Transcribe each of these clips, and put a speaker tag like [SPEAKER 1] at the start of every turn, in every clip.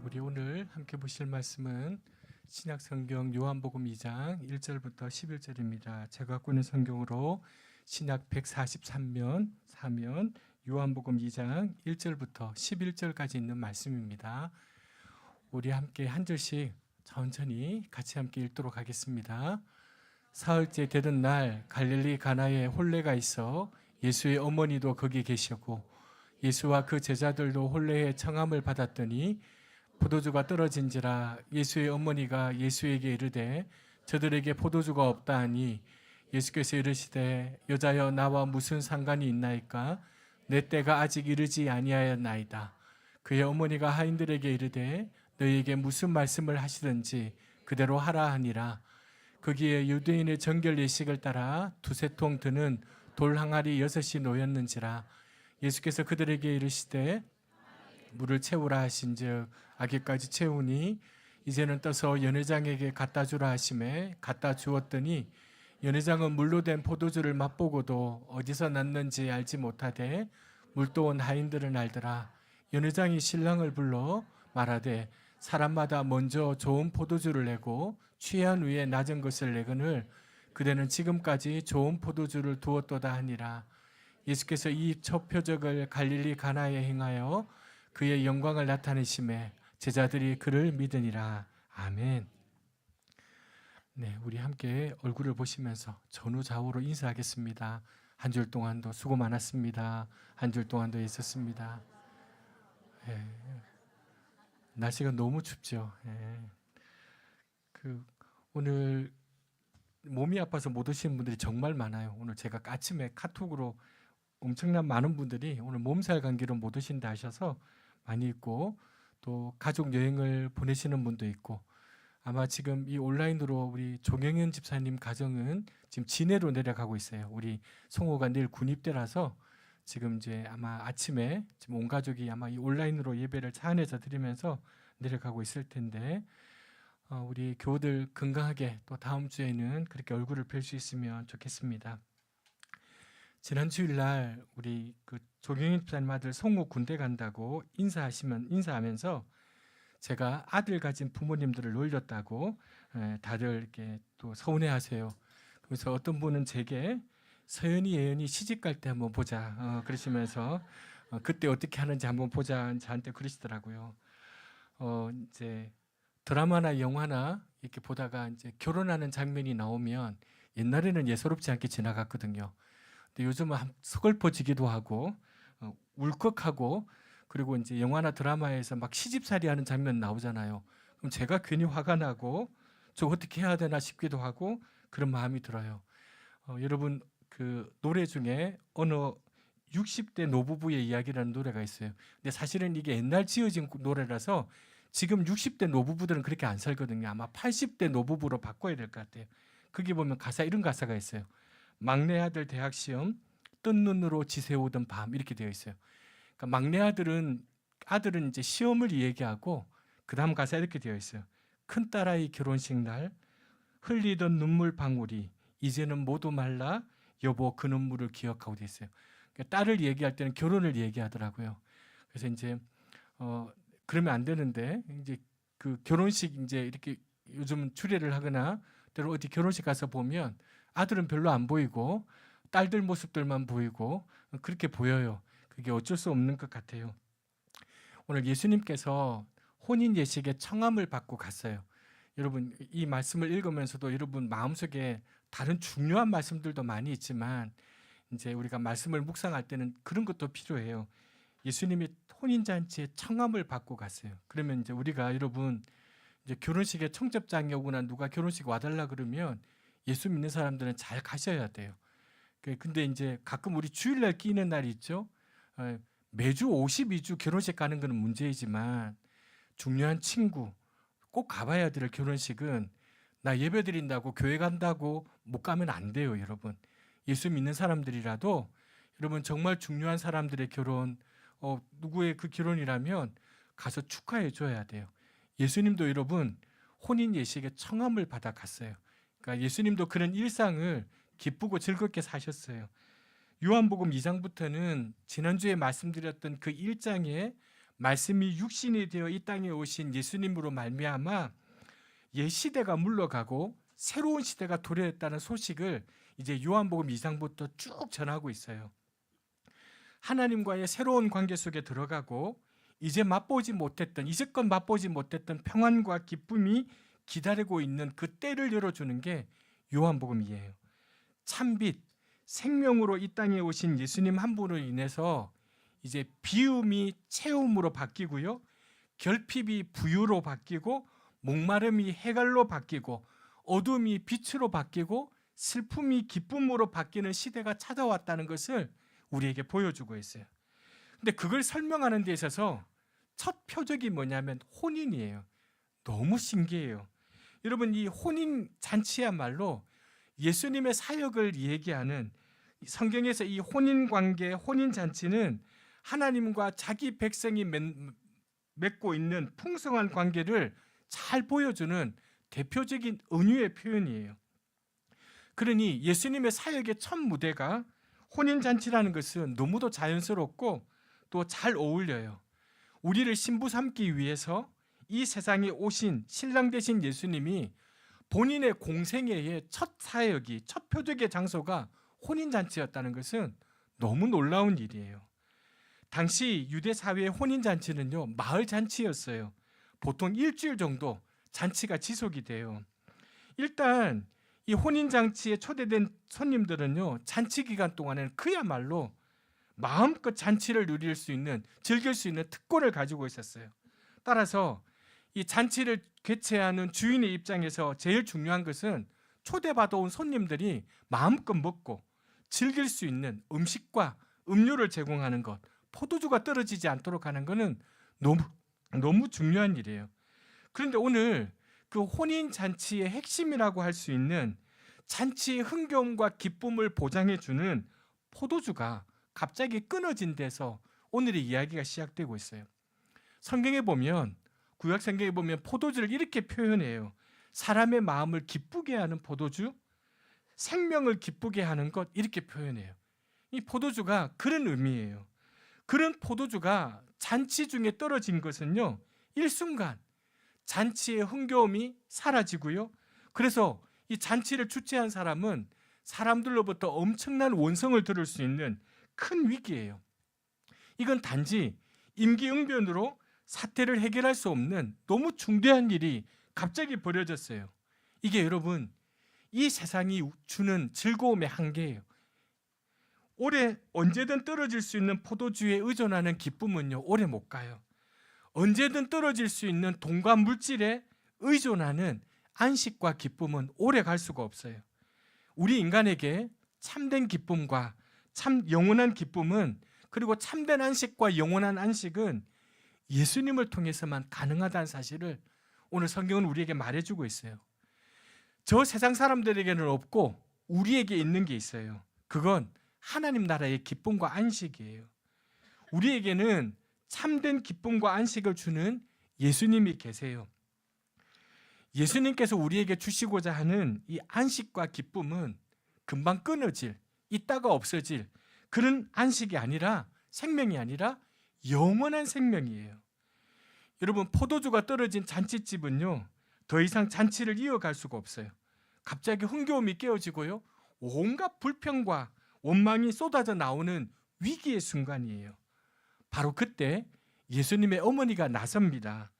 [SPEAKER 1] 우리 오늘 함께 보실 말씀은 신약성경 요한복음 2장 1절부터 11절입니다. 제가 갖고 있는 성경으로 신약 143면 4면 요한복음 2장 1절부터 11절까지 있는 말씀입니다. 우리 함께 한 절씩 천천히 같이 함께 읽도록 하겠습니다. 사흘째 되던 날 갈릴리 가나에 혼례가 있어 예수의 어머니도 거기 계셨고 예수와 그 제자들도 혼례의 청함을 받았더니 포도주가 떨어진지라 예수의 어머니가 예수에게 이르되 저들에게 포도주가 없다 하니 예수께서 이르시되 여자여 나와 무슨 상관이 있나이까 내 때가 아직 이르지 아니하였나이다. 그의 어머니가 하인들에게 이르되 너희에게 무슨 말씀을 하시든지 그대로 하라 하니라. 거기에 유대인의 정결 예식을 따라 두세 통 드는 돌 항아리 6이 놓였는지라. 예수께서 그들에게 이르시되 물을 채우라 하신즉 아기까지 채우니 이제는 떠서 연회장에게 갖다 주라 하심에 갖다 주었더니 연회장은 물로 된 포도주를 맛보고도 어디서 났는지 알지 못하되 물도 온 하인들은 알더라. 연회장이 신랑을 불러 말하되 사람마다 먼저 좋은 포도주를 내고 취한 후에 낮은 것을 내거늘 그대는 지금까지 좋은 포도주를 두었도다 하니라. 예수께서 이 첫 표적을 갈릴리 가나에 행하여 그의 영광을 나타내심에 제자들이 그를 믿으니라. 아멘. 네, 우리 함께 얼굴을 보시면서 전후좌우로 인사하겠습니다. 한 주 동안도 수고 많았습니다. 한 주 동안도 있었습니다. 네, 날씨가 너무 춥죠. 네. 오늘 몸이 아파서 못 오시는 분들이 정말 많아요. 오늘 제가 아침에 카톡으로 엄청난 많은 분들이 오늘 몸살 감기로 못 오신다 하셔서 많이 있고 또 가족 여행을 보내시는 분도 있고 아마 지금 이 온라인으로 우리 조경현 집사님 가정은 지금 진해로 내려가고 있어요. 우리 송호가 내일 군입대라서 지금 이제 아마 아침에 지금 온 가족이 아마 이 온라인으로 예배를 차 안에서 드리면서 내려가고 있을 텐데 우리 교우들 건강하게 또 다음 주에는 그렇게 얼굴을 뵐 수 있으면 좋겠습니다. 지난 주일날 우리 그 조경희 집사님 아들 송호 군대 간다고 인사하면서 제가 아들 가진 부모님들을 놀렸다고 다들 이렇게 또 서운해하세요. 그래서 어떤 분은 제게 서연이 예연이 시집 갈 때 한번 보자 그러시면서 그때 어떻게 하는지 한번 보자 저한테 그러시더라고요. 이제 드라마나 영화나 이렇게 보다가 이제 결혼하는 장면이 나오면 옛날에는 예사롭지 않게 지나갔거든요. 근데 요즘은 서글퍼지기도 하고 울컥하고 그리고 이제 영화나 드라마에서 막 시집살이하는 장면 나오잖아요. 그럼 제가 괜히 화가 나고 저 어떻게 해야 되나 싶기도 하고 그런 마음이 들어요. 여러분 그 노래 중에 어느 60대 노부부의 이야기라는 노래가 있어요. 근데 사실은 이게 옛날 지어진 노래라서 지금 60대 노부부들은 그렇게 안 살거든요. 아마 80대 노부부로 바꿔야 될 것 같아요. 거기 보면 이런 가사가 있어요. 막내 아들 대학 시험 뜬 눈으로 지새우던 밤 이렇게 되어 있어요. 그러니까 막내 아들은 이제 시험을 얘기하고 그 다음 가사 이렇게 되어 있어요. 큰 딸아이 결혼식 날 흘리던 눈물 방울이 이제는 모두 말라 여보 그 눈물을 기억하고 되어 있어요. 그러니까 딸을 얘기할 때는 결혼을 얘기하더라고요. 그래서 이제 그러면 안 되는데 이제 그 결혼식 이제 이렇게 요즘 추례를 하거나 때로 어디 결혼식 가서 보면 아들은 별로 안 보이고 딸들 모습들만 보이고 그렇게 보여요. 그게 어쩔 수 없는 것 같아요. 오늘 예수님께서 혼인 예식의 청함을 받고 갔어요. 여러분 이 말씀을 읽으면서도 여러분 마음속에 다른 중요한 말씀들도 많이 있지만 이제 우리가 말씀을 묵상할 때는 그런 것도 필요해요. 예수님이 혼인 잔치에 청함을 받고 갔어요. 그러면 이제 우리가 여러분 이제 결혼식에 청첩장이 오거나 누가 결혼식 와달라 그러면 예수 믿는 사람들은 잘 가셔야 돼요. 근데 이제 가끔 우리 주일날 끼는 날이 있죠. 매주 52주 결혼식 가는 것은 문제이지만 중요한 친구 꼭 가봐야 될 결혼식은 나 예배 드린다고 교회 간다고 못 가면 안 돼요. 여러분 예수 믿는 사람들이라도 여러분 정말 중요한 사람들의 결혼 누구의 그 결혼이라면 가서 축하해 줘야 돼요. 예수님도 여러분 혼인 예식에 청함을 받아 갔어요. 그러니까 예수님도 그런 일상을 기쁘고 즐겁게 사셨어요. 요한복음 2장부터는 지난주에 말씀드렸던 그 1장에 말씀이 육신이 되어 이 땅에 오신 예수님으로 말미암아 옛 시대가 물러가고 새로운 시대가 도래했다는 소식을 이제 요한복음 2장부터 쭉 전하고 있어요. 하나님과의 새로운 관계 속에 들어가고 이제껏 맛보지 못했던 평안과 기쁨이 기다리고 있는 그 때를 열어주는 게 요한복음이에요. 참빛, 생명으로 이 땅에 오신 예수님 한 분으로 인해서 이제 비움이 채움으로 바뀌고요, 결핍이 부유로 바뀌고, 목마름이 해갈로 바뀌고, 어둠이 빛으로 바뀌고, 슬픔이 기쁨으로 바뀌는 시대가 찾아왔다는 것을 우리에게 보여주고 있어요. 근데 그걸 설명하는 데 있어서 첫 표적이 뭐냐면 혼인이에요. 너무 신기해요. 여러분, 이 혼인 잔치야말로 예수님의 사역을 얘기하는, 성경에서 이 혼인 관계, 혼인 잔치는 하나님과 자기 백성이 맺고 있는 풍성한 관계를 잘 보여주는 대표적인 은유의 표현이에요. 그러니 예수님의 사역의 첫 무대가 혼인잔치라는 것은 너무도 자연스럽고 또 잘 어울려요. 우리를 신부 삼기 위해서 이 세상에 오신 신랑 되신 예수님이 본인의 공생애의 첫 사역이, 첫 표적의 장소가 혼인잔치였다는 것은 너무 놀라운 일이에요. 당시 유대 사회의 혼인잔치는요, 마을 잔치였어요. 보통 일주일 정도 잔치가 지속이 돼요. 일단 이 혼인잔치에 초대된 손님들은요, 잔치 기간 동안에는 그야말로 마음껏 잔치를 누릴 수 있는, 즐길 수 있는 특권을 가지고 있었어요. 따라서 이 잔치를 개최하는 주인의 입장에서 제일 중요한 것은 초대받아 온 손님들이 마음껏 먹고 즐길 수 있는 음식과 음료를 제공하는 것, 포도주가 떨어지지 않도록 하는 것은 너무 중요한 일이에요. 그런데 오늘 그 혼인잔치의 핵심이라고 할 수 있는 잔치의 흥겨움과 기쁨을 보장해주는 포도주가 갑자기 끊어진 데서 오늘의 이야기가 시작되고 있어요. 성경에 보면, 구약 성경에 보면 포도주를 이렇게 표현해요. 사람의 마음을 기쁘게 하는 포도주, 생명을 기쁘게 하는 것, 이렇게 표현해요. 이 포도주가 그런 의미예요. 그런 포도주가 잔치 중에 떨어진 것은요, 일순간 잔치의 흥겨움이 사라지고요, 그래서 이 잔치를 주최한 사람은 사람들로부터 엄청난 원성을 들을 수 있는 큰 위기예요. 이건 단지 임기응변으로 사태를 해결할 수 없는 너무 중대한 일이 갑자기 벌어졌어요. 이게 여러분, 이 세상이 주는 즐거움의 한계예요. 오래 언제든 떨어질 수 있는 포도주에 의존하는 기쁨은요, 오래 못 가요. 언제든 떨어질 수 있는 돈과 물질에 의존하는 안식과 기쁨은 오래 갈 수가 없어요. 우리 인간에게 참된 기쁨과 참 영원한 기쁨은, 그리고 참된 안식과 영원한 안식은 예수님을 통해서만 가능하다는 사실을 오늘 성경은 우리에게 말해주고 있어요. 저 세상 사람들에게는 없고 우리에게 있는 게 있어요. 그건 하나님 나라의 기쁨과 안식이에요. 우리에게는 참된 기쁨과 안식을 주는 예수님이 계세요. 예수님께서 우리에게 주시고자 하는 이 안식과 기쁨은 금방 끊어질, 있다가 없어질 그런 안식이 아니라, 생명이 아니라 영원한 생명이에요. 여러분, 포도주가 떨어진 잔치집은요, 더 이상 잔치를 이어갈 수가 없어요. 갑자기 흥겨움이 깨어지고요, 온갖 불평과 원망이 쏟아져 나오는 위기의 순간이에요. 바로 그때 예수님의 어머니가 나섭니다.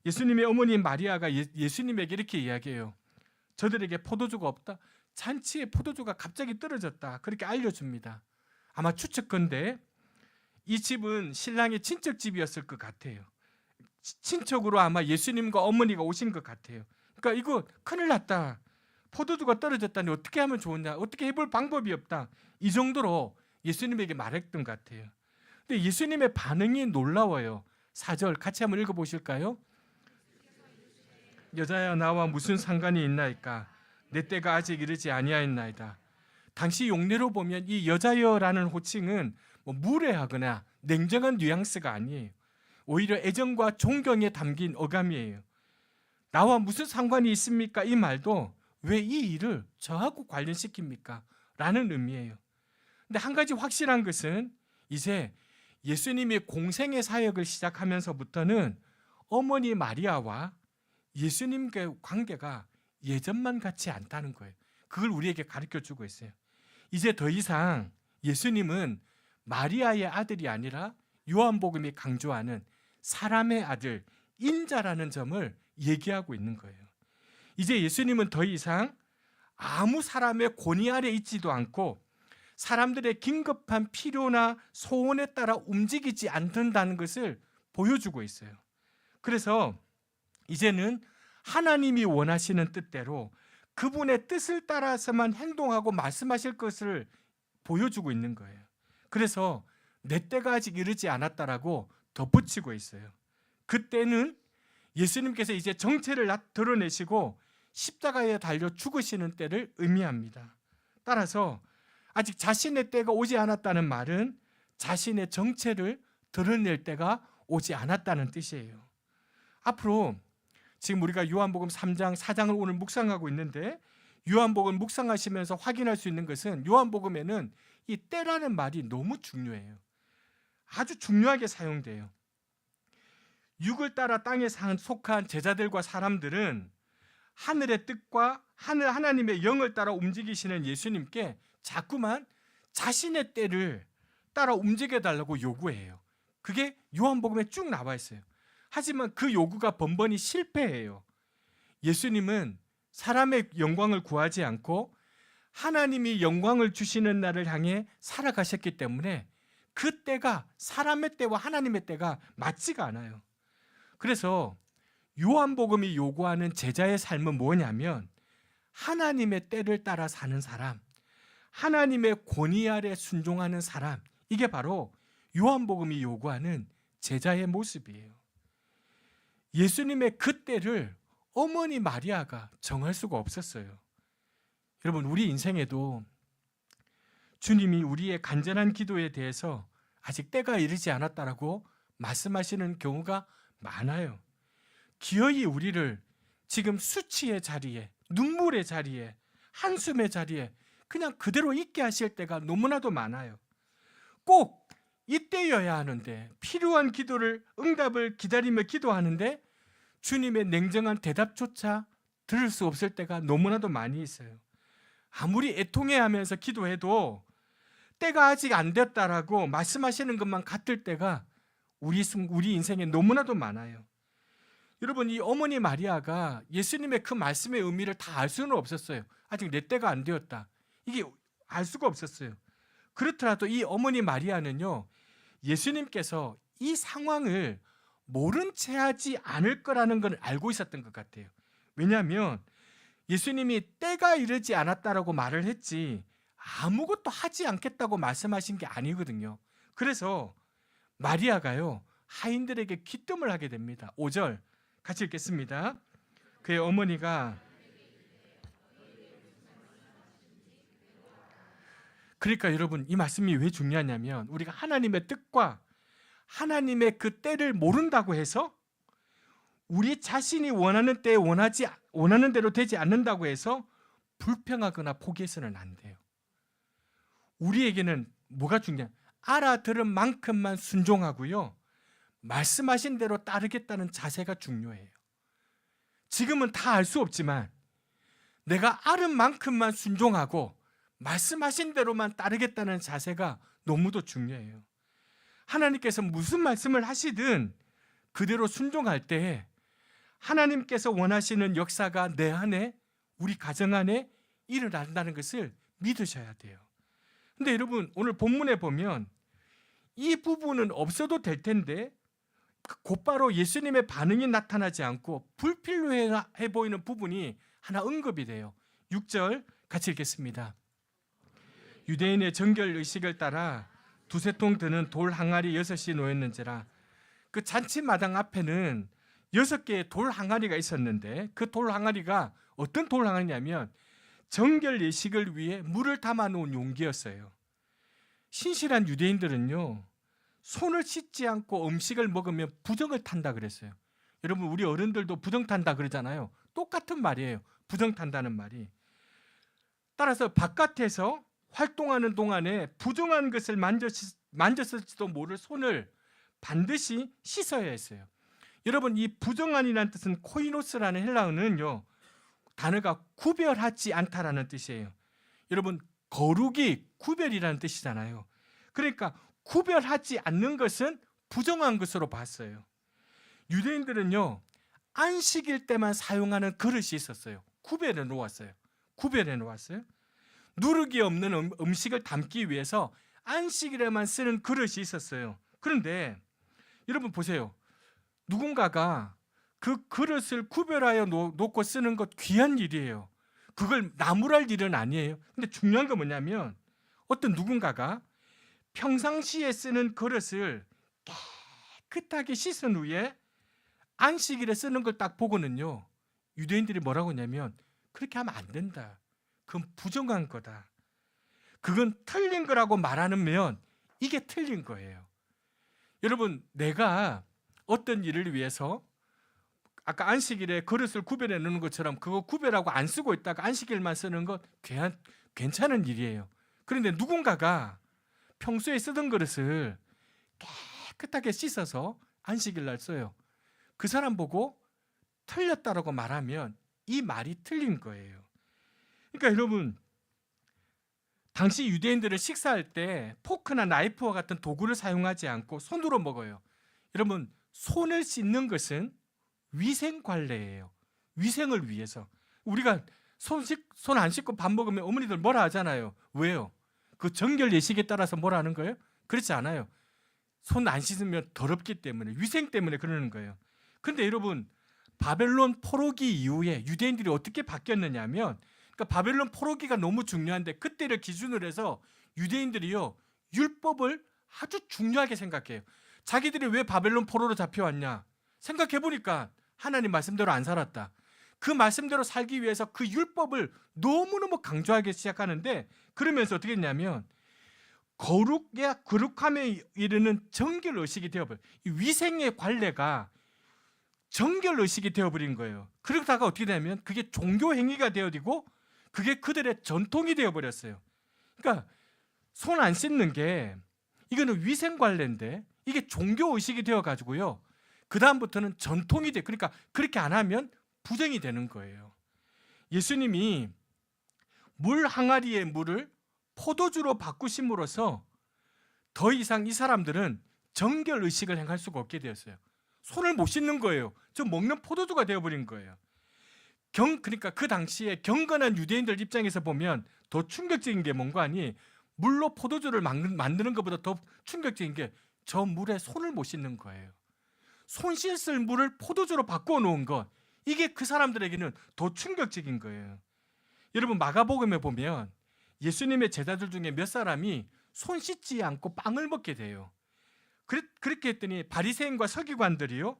[SPEAKER 1] 예수님의 어머니 마리아가 예수님에게 이렇게 이야기해요. 저들에게 포도주가 없다. 잔치에 포도주가 갑자기 떨어졌다. 그렇게 알려줍니다. 아마 추측컨대 이 집은 신랑의 친척집이었을 것 같아요. 친척으로 아마 예수님과 어머니가 오신 것 같아요. 그러니까 이거 큰일 났다. 포도주가 떨어졌다니 어떻게 하면 좋으냐. 어떻게 해볼 방법이 없다. 이 정도로 예수님에게 말했던 것 같아요. 근데 예수님의 반응이 놀라워요. 4절 같이 한번 읽어보실까요? 여자야, 나와 무슨 상관이 있나이까? 내 때가 아직 이르지 아니하였나이다. 당시 용례로 보면 이 여자여라는 호칭은 무례하거나 냉정한 뉘앙스가 아니에요. 오히려 애정과 존경에 담긴 어감이에요. 나와 무슨 상관이 있습니까? 이 말도 왜 이 일을 저하고 관련시킵니까? 라는 의미예요. 근데 한 가지 확실한 것은 이제 예수님이 공생의 사역을 시작하면서부터는 어머니 마리아와 예수님과의 관계가 예전만 같지 않다는 거예요. 그걸 우리에게 가르쳐주고 있어요. 이제 더 이상 예수님은 마리아의 아들이 아니라 요한복음이 강조하는 사람의 아들, 인자라는 점을 얘기하고 있는 거예요. 이제 예수님은 더 이상 아무 사람의 권위 아래 있지도 않고 사람들의 긴급한 필요나 소원에 따라 움직이지 않는다는 것을 보여주고 있어요. 그래서 이제는 하나님이 원하시는 뜻대로 그분의 뜻을 따라서만 행동하고 말씀하실 것을 보여주고 있는 거예요. 그래서 내 때가 아직 이르지 않았다라고 덧붙이고 있어요. 그때는 예수님께서 이제 정체를 드러내시고 십자가에 달려 죽으시는 때를 의미합니다. 따라서 아직 자신의 때가 오지 않았다는 말은 자신의 정체를 드러낼 때가 오지 않았다는 뜻이에요. 앞으로 지금 우리가 요한복음 3장, 4장을 오늘 묵상하고 있는데 요한복음 묵상하시면서 확인할 수 있는 것은 요한복음에는 이 때라는 말이 너무 중요해요. 아주 중요하게 사용돼요. 육을 따라 땅에 속한 제자들과 사람들은 하늘의 뜻과 하나님의 영을 따라 움직이시는 예수님께 자꾸만 자신의 때를 따라 움직여달라고 요구해요. 그게 요한복음에 쭉 나와 있어요. 하지만 그 요구가 번번이 실패해요. 예수님은 사람의 영광을 구하지 않고 하나님이 영광을 주시는 날을 향해 살아가셨기 때문에 그 때가 사람의 때와 하나님의 때가 맞지가 않아요. 그래서 요한복음이 요구하는 제자의 삶은 뭐냐면 하나님의 때를 따라 사는 사람, 하나님의 권위 아래 순종하는 사람, 이게 바로 요한복음이 요구하는 제자의 모습이에요. 예수님의 그 때를 어머니 마리아가 정할 수가 없었어요. 여러분, 우리 인생에도 주님이 우리의 간절한 기도에 대해서 아직 때가 이르지 않았다라고 말씀하시는 경우가 많아요. 기어이 우리를 지금 수치의 자리에, 눈물의 자리에, 한숨의 자리에 그냥 그대로 있게 하실 때가 너무나도 많아요. 꼭 이때여야 하는데, 필요한 기도를, 응답을 기다리며 기도하는데 주님의 냉정한 대답조차 들을 수 없을 때가 너무나도 많이 있어요. 아무리 애통해하면서 기도해도 때가 아직 안 됐다라고 말씀하시는 것만 같을 때가 우리 인생에 너무나도 많아요. 여러분, 이 어머니 마리아가 예수님의 그 말씀의 의미를 다 알 수는 없었어요. 아직 내 때가 안 되었다, 이게 알 수가 없었어요. 그렇더라도 이 어머니 마리아는요, 예수님께서 이 상황을 모른 채 하지 않을 거라는 걸 알고 있었던 것 같아요. 왜냐하면 예수님이 때가 이르지 않았다라고 말을 했지 아무것도 하지 않겠다고 말씀하신 게 아니거든요. 그래서 마리아가요, 하인들에게 기뜸을 하게 됩니다. 5절 같이 읽겠습니다. 그의 어머니가, 그러니까 여러분, 이 말씀이 왜 중요하냐면 우리가 하나님의 뜻과 하나님의 그 때를 모른다고 해서 우리 자신이 원하는 때에 원하는 대로 되지 않는다고 해서 불평하거나 포기해서는 안 돼요. 우리에게는 뭐가 중요해? 알아들은 만큼만 순종하고요, 말씀하신 대로 따르겠다는 자세가 중요해요. 지금은 다 알 수 없지만 내가 알은 만큼만 순종하고 말씀하신 대로만 따르겠다는 자세가 너무도 중요해요. 하나님께서 무슨 말씀을 하시든 그대로 순종할 때 하나님께서 원하시는 역사가 내 안에, 우리 가정 안에 일어난다는 것을 믿으셔야 돼요. 근데 여러분, 오늘 본문에 보면 이 부분은 없어도 될 텐데 곧바로 예수님의 반응이 나타나지 않고 불필요해 보이는 부분이 하나 언급이 돼요. 6절 같이 읽겠습니다. 유대인의 정결 의식을 따라 두세 통 드는 돌 항아리 6이 놓였는지라. 그 잔치마당 앞에는 6개의 돌 항아리가 있었는데 그 돌 항아리가 어떤 돌 항아리냐면 정결 예식을 위해 물을 담아 놓은 용기였어요. 신실한 유대인들은요, 손을 씻지 않고 음식을 먹으면 부정을 탄다 그랬어요. 여러분, 우리 어른들도 부정 탄다 그러잖아요. 똑같은 말이에요, 부정 탄다는 말이. 따라서 바깥에서 활동하는 동안에 부정한 것을 만졌을지도 모를 손을 반드시 씻어야 했어요. 여러분, 이 부정한이라는 뜻은 코이노스라는 헬라어는요, 단어가 구별하지 않다라는 뜻이에요. 여러분, 거룩이 구별이라는 뜻이잖아요. 그러니까 구별하지 않는 것은 부정한 것으로 봤어요. 유대인들은요, 안식일 때만 사용하는 그릇이 있었어요. 구별해 놓았어요. 누룩이 없는 음식을 담기 위해서 안식일에만 쓰는 그릇이 있었어요. 그런데 여러분 보세요. 누군가가 그 그릇을 구별하여 놓고 쓰는 것 귀한 일이에요. 그걸 나무랄 일은 아니에요. 근데 중요한 건 뭐냐면, 어떤 누군가가 평상시에 쓰는 그릇을 깨끗하게 씻은 후에 안식일에 쓰는 걸 딱 보고는요, 유대인들이 뭐라고 하냐면, 그렇게 하면 안 된다. 그건 부정한 거다. 그건 틀린 거라고 말하면 이게 틀린 거예요. 여러분, 내가 어떤 일을 위해서 아까 안식일에 그릇을 구별해 놓는 것처럼 그거 구별하고 안 쓰고 있다가 안식일만 쓰는 건 괜찮은 일이에요. 그런데 누군가가 평소에 쓰던 그릇을 깨끗하게 씻어서 안식일 날 써요. 그 사람 보고 틀렸다라고 말하면 이 말이 틀린 거예요. 그러니까 여러분, 당시 유대인들은 식사할 때 포크나 나이프와 같은 도구를 사용하지 않고 손으로 먹어요. 여러분, 손을 씻는 것은 위생 관례예요. 위생을 위해서. 우리가 손 안 씻고 밥 먹으면 어머니들 뭐라 하잖아요. 왜요? 그 정결 예식에 따라서 뭐라 하는 거예요? 그렇지 않아요. 손 안 씻으면 더럽기 때문에, 위생 때문에 그러는 거예요. 그런데 여러분, 바벨론 포로기 이후에 유대인들이 어떻게 바뀌었느냐면, 그러니까 바벨론 포로기가 너무 중요한데 그때를 기준으로 해서 유대인들이요, 율법을 아주 중요하게 생각해요. 자기들이 왜 바벨론 포로로 잡혀왔냐? 생각해 보니까 하나님 말씀대로 안 살았다. 그 말씀대로 살기 위해서 그 율법을 너무너무 강조하기 시작하는데, 그러면서 어떻게 했냐면 거룩함에 이르는 정결의식이 되어버려요. 이 위생의 관례가 정결의식이 되어버린 거예요. 그러다가 어떻게 되냐면 그게 종교행위가 되어지고 그게 그들의 전통이 되어버렸어요. 그러니까 손 안 씻는 게 이거는 위생관례인데 이게 종교의식이 되어가지고요, 그 다음부터는 전통이 돼. 그러니까 그렇게 안 하면 부정이 되는 거예요. 예수님이 물 항아리의 물을 포도주로 바꾸심으로써 더 이상 이 사람들은 정결의식을 행할 수가 없게 되었어요. 손을 못 씻는 거예요. 저 먹는 포도주가 되어버린 거예요. 그러니까 그 당시에 경건한 유대인들 입장에서 보면 더 충격적인 게 뭔가 하니, 물로 포도주를 만드는 것보다 더 충격적인 게 저 물에 손을 못 씻는 거예요. 손 씻을 물을 포도주로 바꾸어 놓은 것, 이게 그 사람들에게는 더 충격적인 거예요. 여러분, 마가복음에 보면 예수님의 제자들 중에 몇 사람이 손 씻지 않고 빵을 먹게 돼요. 그렇게 했더니 바리새인과 서기관들이요,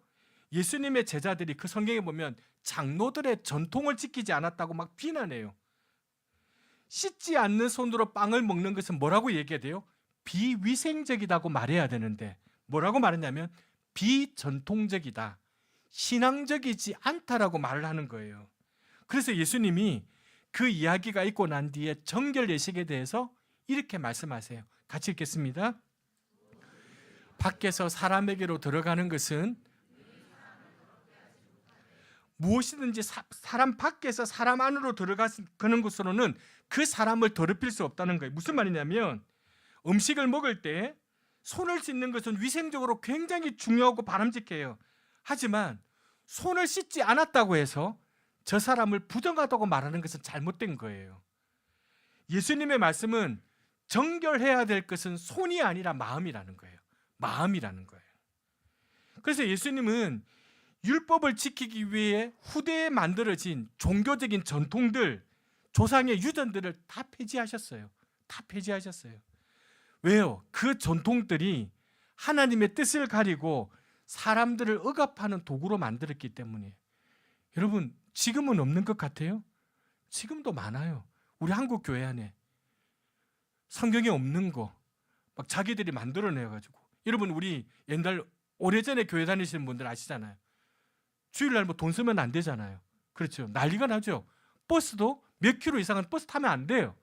[SPEAKER 1] 예수님의 제자들이 그 성경에 보면 장로들의 전통을 지키지 않았다고 막 비난해요. 씻지 않는 손으로 빵을 먹는 것은 뭐라고 얘기해야 돼요? 비위생적이라고 말해야 되는데 뭐라고 말했냐면 비전통적이다, 신앙적이지 않다라고 말을 하는 거예요. 그래서 예수님이 그 이야기가 있고 난 뒤에 정결 예식에 대해서 이렇게 말씀하세요. 같이 읽겠습니다. 밖에서 사람에게로 들어가는 것은 무엇이든지 사람 밖에서 사람 안으로 들어가는 것으로는 그 사람을 더럽힐 수 없다는 거예요. 무슨 말이냐면, 음식을 먹을 때 손을 씻는 것은 위생적으로 굉장히 중요하고 바람직해요. 하지만 손을 씻지 않았다고 해서 저 사람을 부정하다고 말하는 것은 잘못된 거예요. 예수님의 말씀은 정결해야 될 것은 손이 아니라 마음이라는 거예요. 마음이라는 거예요. 그래서 예수님은 율법을 지키기 위해 후대에 만들어진 종교적인 전통들, 조상의 유전들을 다 폐지하셨어요. 다 폐지하셨어요. 왜요? 그 전통들이 하나님의 뜻을 가리고 사람들을 억압하는 도구로 만들었기 때문이에요. 여러분, 지금은 없는 것 같아요? 지금도 많아요. 우리 한국 교회 안에 성경에 없는 거 막 자기들이 만들어내가지고. 여러분, 우리 옛날 오래전에 교회 다니시는 분들 아시잖아요. 주일날 뭐 돈 쓰면 안 되잖아요. 그렇죠. 난리가 나죠. 버스도 몇 킬로 이상은 버스 타면 안 돼요.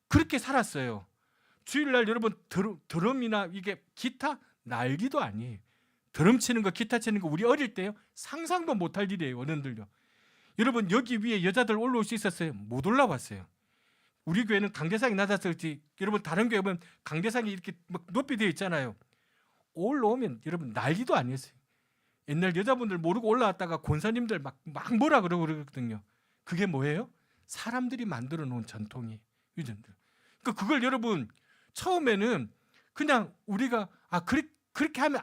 [SPEAKER 1] 그렇게 살았어요. 주일날 여러분 드럼이나 이게 기타 난리도 아니에요. 드럼 치는 거, 기타 치는 거 우리 어릴 때요 상상도 못할 일이에요. 어른들요. 여러분 여기 위에 여자들 올라올 수 있었어요? 못 올라왔어요. 우리 교회는 강대상이 낮았을지, 여러분 다른 교회 보면 강대상이 이렇게 막 높이 되어 있잖아요. 올라오면 여러분 난리도 아니었어요. 옛날 여자분들 모르고 올라왔다가 권사님들 막 뭐라 그러거든요. 그게 뭐예요? 사람들이 만들어 놓은 전통이에요. 유전들. 그러니까 그걸 여러분 처음에는 그냥 우리가 그렇게 하면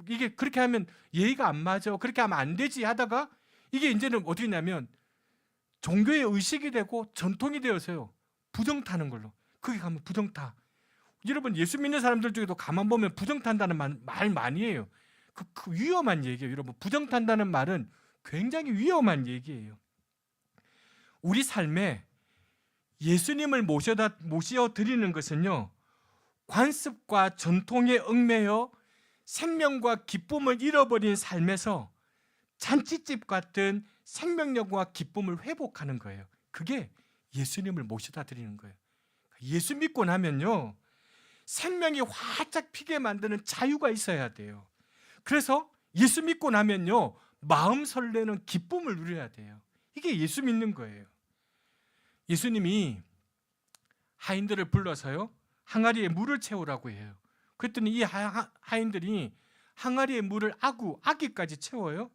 [SPEAKER 1] 이게 그렇게 하면 예의가 안 맞아, 그렇게 하면 안 되지 하다가 이게 이제는 어떻게 냐면 종교의 의식이 되고 전통이 되어서요. 부정 타는 걸로. 거기 가면 부정 타. 여러분 예수 믿는 사람들 중에도 가만 보면 부정 탄다는 말 많이 해요. 그 위험한 얘기예요. 여러분 부정 탄다는 말은 굉장히 위험한 얘기예요. 우리 삶에 예수님을 모셔드리는 것은요, 관습과 전통에 얽매여 생명과 기쁨을 잃어버린 삶에서 잔치집 같은 생명력과 기쁨을 회복하는 거예요. 그게 예수님을 모셔다 드리는 거예요. 예수 믿고 나면요, 생명이 활짝 피게 만드는 자유가 있어야 돼요. 그래서 예수 믿고 나면요, 마음 설레는 기쁨을 누려야 돼요. 이게 예수 믿는 거예요. 예수님이 하인들을 불러서요, 항아리에 물을 채우라고 해요. 그랬더니 이 하인들이 항아리에 물을 아기까지 채워요.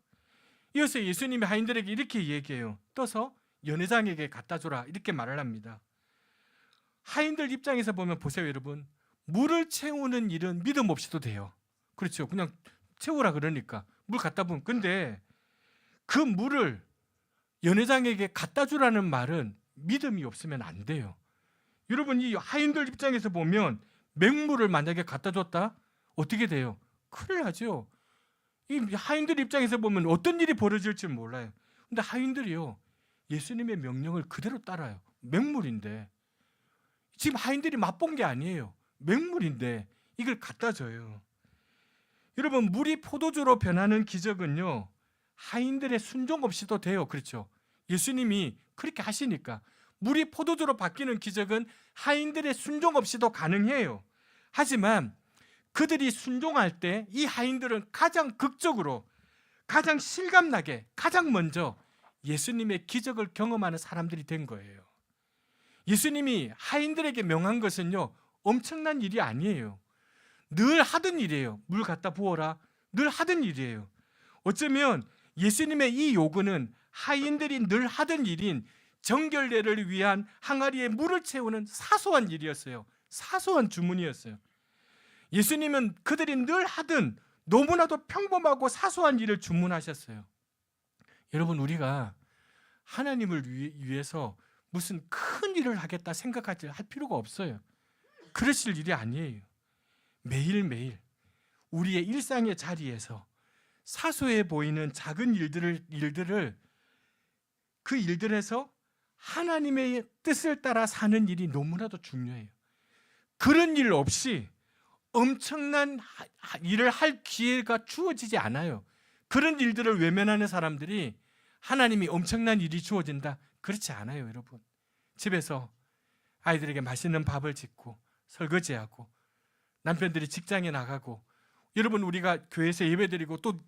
[SPEAKER 1] 이어서 예수님이 하인들에게 이렇게 얘기해요. 떠서 연회장에게 갖다 줘라, 이렇게 말을 합니다. 하인들 입장에서 보면 보세요, 여러분. 물을 채우는 일은 믿음 없이도 돼요. 그렇죠. 그냥 채우라 그러니까 물 갖다 부으면. 근데 그 물을 연회장에게 갖다 주라는 말은 믿음이 없으면 안 돼요. 여러분 이 하인들 입장에서 보면 맹물을 만약에 갖다 줬다? 어떻게 돼요? 큰일 나죠. 이 하인들 입장에서 보면 어떤 일이 벌어질지 몰라요. 근데 하인들이요, 예수님의 명령을 그대로 따라요. 맹물인데. 지금 하인들이 맛본 게 아니에요. 맹물인데 이걸 갖다 줘요. 여러분 물이 포도주로 변하는 기적은요, 하인들의 순종 없이도 돼요. 그렇죠. 예수님이 그렇게 하시니까. 물이 포도주로 바뀌는 기적은 하인들의 순종 없이도 가능해요. 하지만 그들이 순종할 때 이 하인들은 가장 극적으로, 가장 실감나게, 가장 먼저 예수님의 기적을 경험하는 사람들이 된 거예요. 예수님이 하인들에게 명한 것은요, 엄청난 일이 아니에요. 늘 하던 일이에요. 물 갖다 부어라. 늘 하던 일이에요. 어쩌면 예수님의 이 요구는 하인들이 늘 하던 일인 정결례를 위한 항아리에 물을 채우는 사소한 일이었어요. 사소한 주문이었어요. 예수님은 그들이 늘 하던 너무나도 평범하고 사소한 일을 주문하셨어요. 여러분 우리가 하나님을 위해서 무슨 큰 일을 하겠다 생각하지 할 필요가 없어요. 그러실 일이 아니에요. 매일매일 우리의 일상의 자리에서 사소해 보이는 작은 일들을 그 일들에서 하나님의 뜻을 따라 사는 일이 너무나도 중요해요. 그런 일 없이 엄청난 일을 할 기회가 주어지지 않아요. 그런 일들을 외면하는 사람들이 하나님이 엄청난 일이 주어진다, 그렇지 않아요. 여러분 집에서 아이들에게 맛있는 밥을 짓고 설거지하고 남편들이 직장에 나가고, 여러분 우리가 교회에서 예배드리고 또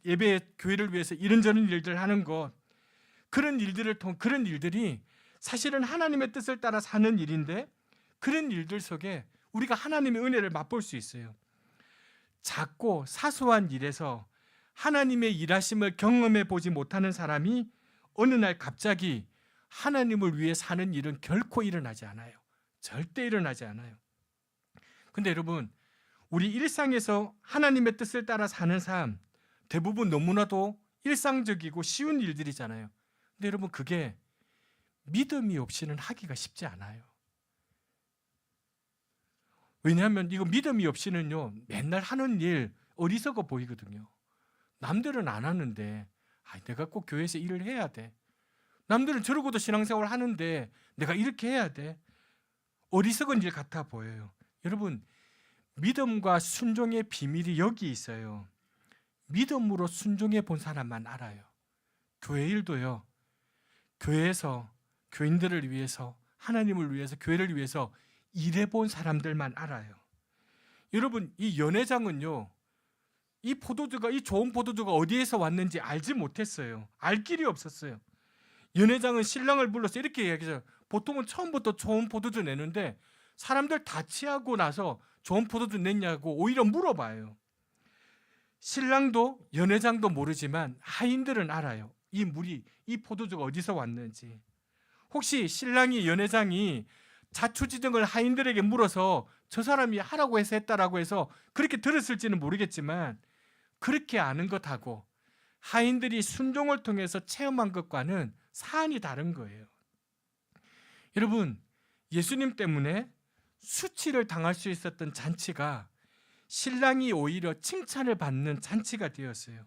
[SPEAKER 1] 교회를 위해서 이런저런 일들 하는 것, 그런 일들이 사실은 하나님의 뜻을 따라 사는 일인데, 그런 일들 속에 우리가 하나님의 은혜를 맛볼 수 있어요. 작고 사소한 일에서 하나님의 일하심을 경험해 보지 못하는 사람이 어느 날 갑자기 하나님을 위해 사는 일은 결코 일어나지 않아요. 절대 일어나지 않아요. 근데 여러분 우리 일상에서 하나님의 뜻을 따라 사는 삶, 대부분 너무나도 일상적이고 쉬운 일들이잖아요. 근데 여러분 그게 믿음이 없이는 하기가 쉽지 않아요. 왜냐하면 이거 믿음이 없이는요, 맨날 하는 일 어리석어 보이거든요. 남들은 안 하는데 내가 꼭 교회에서 일을 해야 돼. 남들은 저러고도 신앙생활 하는데 내가 이렇게 해야 돼. 어리석은 일 같아 보여요. 여러분 믿음과 순종의 비밀이 여기 있어요. 믿음으로 순종해 본 사람만 알아요. 교회 일도요, 교회에서 교인들을 위해서, 하나님을 위해서, 교회를 위해서 일해 본 사람들만 알아요. 여러분, 이 연회장은요, 이 좋은 포도주가 어디에서 왔는지 알지 못했어요. 알 길이 없었어요. 연회장은 신랑을 불러서 이렇게 이야기해요. 보통은 처음부터 좋은 포도주 내는데 사람들 다 취하고 나서 좋은 포도주 냈냐고 오히려 물어봐요. 신랑도 연회장도 모르지만 하인들은 알아요. 이 포도주가 어디서 왔는지. 혹시 신랑이 연회장이 자초지정을 하인들에게 물어서 저 사람이 하라고 해서 했다라고 해서 그렇게 들었을지는 모르겠지만, 그렇게 아는 것하고 하인들이 순종을 통해서 체험한 것과는 사안이 다른 거예요. 여러분, 예수님 때문에 수치를 당할 수 있었던 잔치가 신랑이 오히려 칭찬을 받는 잔치가 되었어요.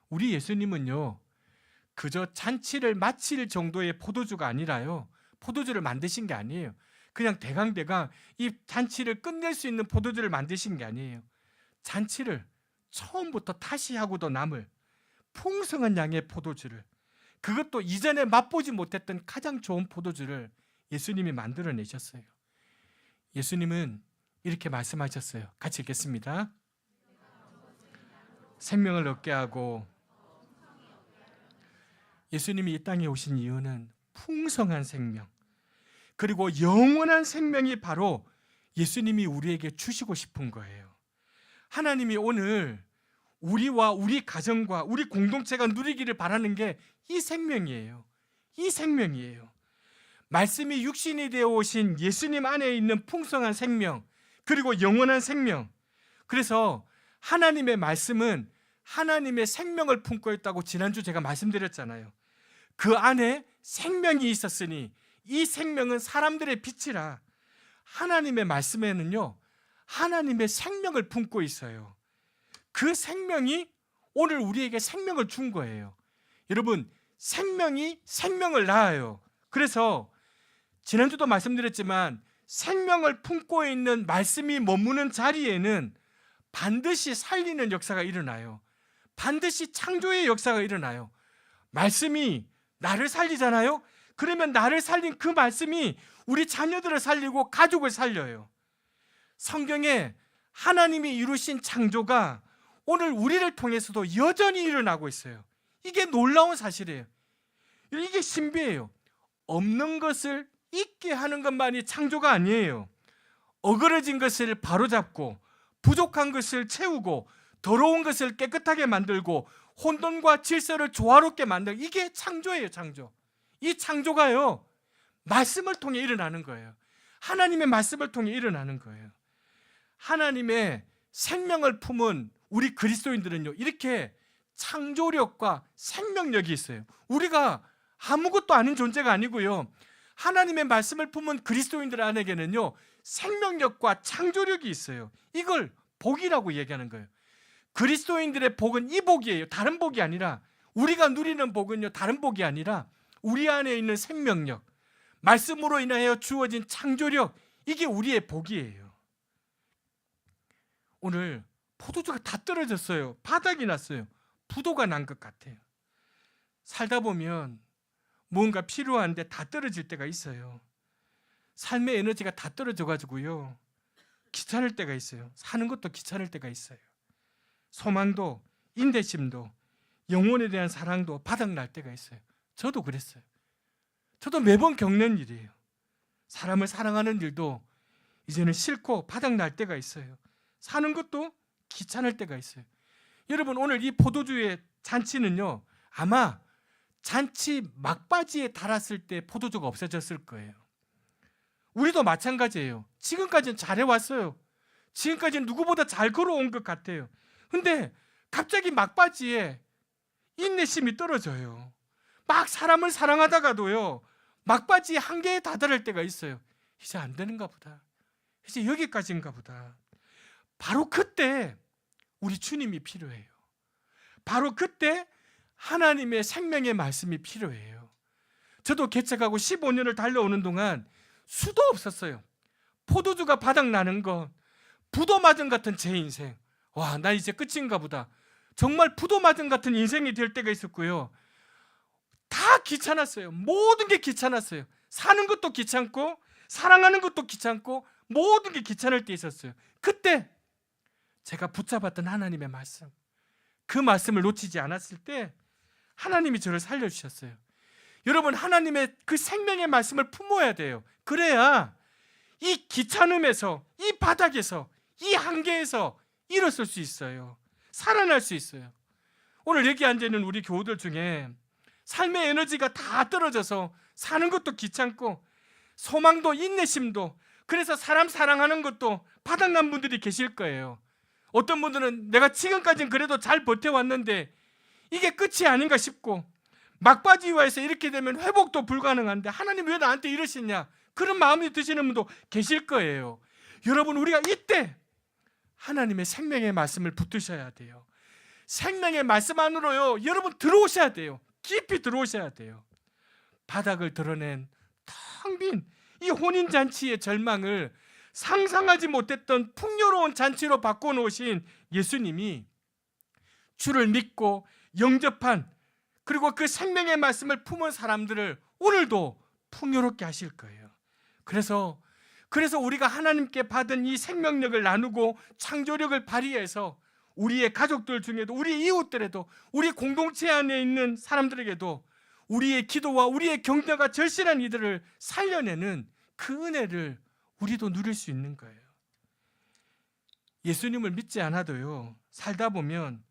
[SPEAKER 1] 우리 예수님은요, 그저 잔치를 마칠 정도의 포도주가 아니라요, 포도주를 만드신 게 아니에요. 그냥 대강대강 이 잔치를 끝낼 수 있는 포도주를 만드신 게 아니에요. 잔치를 처음부터 타시하고도 남을 풍성한 양의 포도주를, 그것도 이전에 맛보지 못했던 가장 좋은 포도주를 예수님이 만들어내셨어요. 예수님은 이렇게 말씀하셨어요. 같이 읽겠습니다. 생명을 얻게 하고, 예수님이 이 땅에 오신 이유는 풍성한 생명, 그리고 영원한 생명이 바로 예수님이 우리에게 주시고 싶은 거예요. 하나님이 오늘 우리와 우리 가정과 우리 공동체가 누리기를 바라는 게 이 생명이에요. 이 생명이에요. 말씀이 육신이 되어 오신 예수님 안에 있는 풍성한 생명, 그리고 영원한 생명. 그래서 하나님의 말씀은 하나님의 생명을 품고 있다고 지난주 제가 말씀드렸잖아요. 그 안에 생명이 있었으니 이 생명은 사람들의 빛이라. 하나님의 말씀에는요, 하나님의 생명을 품고 있어요. 그 생명이 오늘 우리에게 생명을 준 거예요. 여러분, 생명이 생명을 낳아요. 그래서 지난주도 말씀드렸지만 생명을 품고 있는 말씀이 머무는 자리에는 반드시 살리는 역사가 일어나요. 반드시 창조의 역사가 일어나요. 말씀이 나를 살리잖아요. 그러면 나를 살린 그 말씀이 우리 자녀들을 살리고 가족을 살려요. 성경에 하나님이 이루신 창조가 오늘 우리를 통해서도 여전히 일어나고 있어요. 이게 놀라운 사실이에요. 이게 신비예요. 없는 것을 있게 하는 것만이 창조가 아니에요. 어그러진 것을 바로잡고, 부족한 것을 채우고, 더러운 것을 깨끗하게 만들고, 혼돈과 질서를 조화롭게 만들고, 이게 창조예요. 창조. 이 창조가요, 말씀을 통해 일어나는 거예요. 하나님의 말씀을 통해 일어나는 거예요. 하나님의 생명을 품은 우리 그리스도인들은요, 이렇게 창조력과 생명력이 있어요. 우리가 아무것도 아닌 존재가 아니고요, 하나님의 말씀을 품은 그리스도인들 안에게는요, 생명력과 창조력이 있어요. 이걸 복이라고 얘기하는 거예요. 그리스도인들의 복은 이 복이에요. 다른 복이 아니라, 우리가 누리는 복은요, 다른 복이 아니라 우리 안에 있는 생명력, 말씀으로 인하여 주어진 창조력, 이게 우리의 복이에요. 오늘 포도주가 다 떨어졌어요. 바닥이 났어요. 부도가 난 것 같아요. 살다 보면 뭔가 필요한데 다 떨어질 때가 있어요. 삶의 에너지가 다 떨어져 가지고요, 귀찮을 때가 있어요. 사는 것도 귀찮을 때가 있어요. 소망도, 인내심도, 영혼에 대한 사랑도 바닥날 때가 있어요. 저도 그랬어요. 저도 매번 겪는 일이에요. 사람을 사랑하는 일도 이제는 싫고 바닥날 때가 있어요. 사는 것도 귀찮을 때가 있어요. 여러분, 오늘 이 포도주의 잔치는요, 아마 잔치 막바지에 달았을 때 포도주가 없어졌을 거예요. 우리도 마찬가지예요. 지금까지는 잘해왔어요. 지금까지는 누구보다 잘 걸어온 것 같아요. 근데 갑자기 막바지에 인내심이 떨어져요. 막 사람을 사랑하다가도요, 막바지 한계에 다다를 때가 있어요. 이제 안 되는가 보다. 이제 여기까지인가 보다. 바로 그때 우리 주님이 필요해요. 바로 그때 하나님의 생명의 말씀이 필요해요. 저도 개척하고 15년을 달려오는 동안 수도 없었어요. 포도주가 바닥나는 건 부도 맞은 같은 제 인생. 와, 나 이제 끝인가 보다. 정말 부도 맞은 같은 인생이 될 때가 있었고요. 다 귀찮았어요. 모든 게 귀찮았어요. 사는 것도 귀찮고, 사랑하는 것도 귀찮고, 모든 게 귀찮을 때 있었어요. 그때 제가 붙잡았던 하나님의 말씀, 그 말씀을 놓치지 않았을 때 하나님이 저를 살려주셨어요. 여러분, 하나님의 그 생명의 말씀을 품어야 돼요. 그래야 이 귀찮음에서, 이 바닥에서, 이 한계에서 일어설 수 있어요. 살아날 수 있어요. 오늘 여기 앉아있는 우리 교우들 중에 삶의 에너지가 다 떨어져서 사는 것도 귀찮고 소망도 인내심도, 그래서 사람 사랑하는 것도 바닥난 분들이 계실 거예요. 어떤 분들은 내가 지금까지는 그래도 잘 버텨왔는데 이게 끝이 아닌가 싶고, 막바지와에서 이렇게 되면 회복도 불가능한데 하나님 왜 나한테 이러시냐, 그런 마음이 드시는 분도 계실 거예요. 여러분, 우리가 이때 하나님의 생명의 말씀을 붙드셔야 돼요. 생명의 말씀 안으로요, 여러분 들어오셔야 돼요. 깊이 들어오셔야 돼요. 바닥을 드러낸 텅 빈 이 혼인잔치의 절망을 상상하지 못했던 풍요로운 잔치로 바꿔놓으신 예수님이 주를 믿고 영접한, 그리고 그 생명의 말씀을 품은 사람들을 오늘도 풍요롭게 하실 거예요. 그래서 우리가 하나님께 받은 이 생명력을 나누고 창조력을 발휘해서 우리의 가족들 중에도, 우리 이웃들에도, 우리 공동체 안에 있는 사람들에게도 우리의 기도와 우리의 격려가 절실한 이들을 살려내는 그 은혜를 우리도 누릴 수 있는 거예요. 예수님을 믿지 않아도요, 살다 보면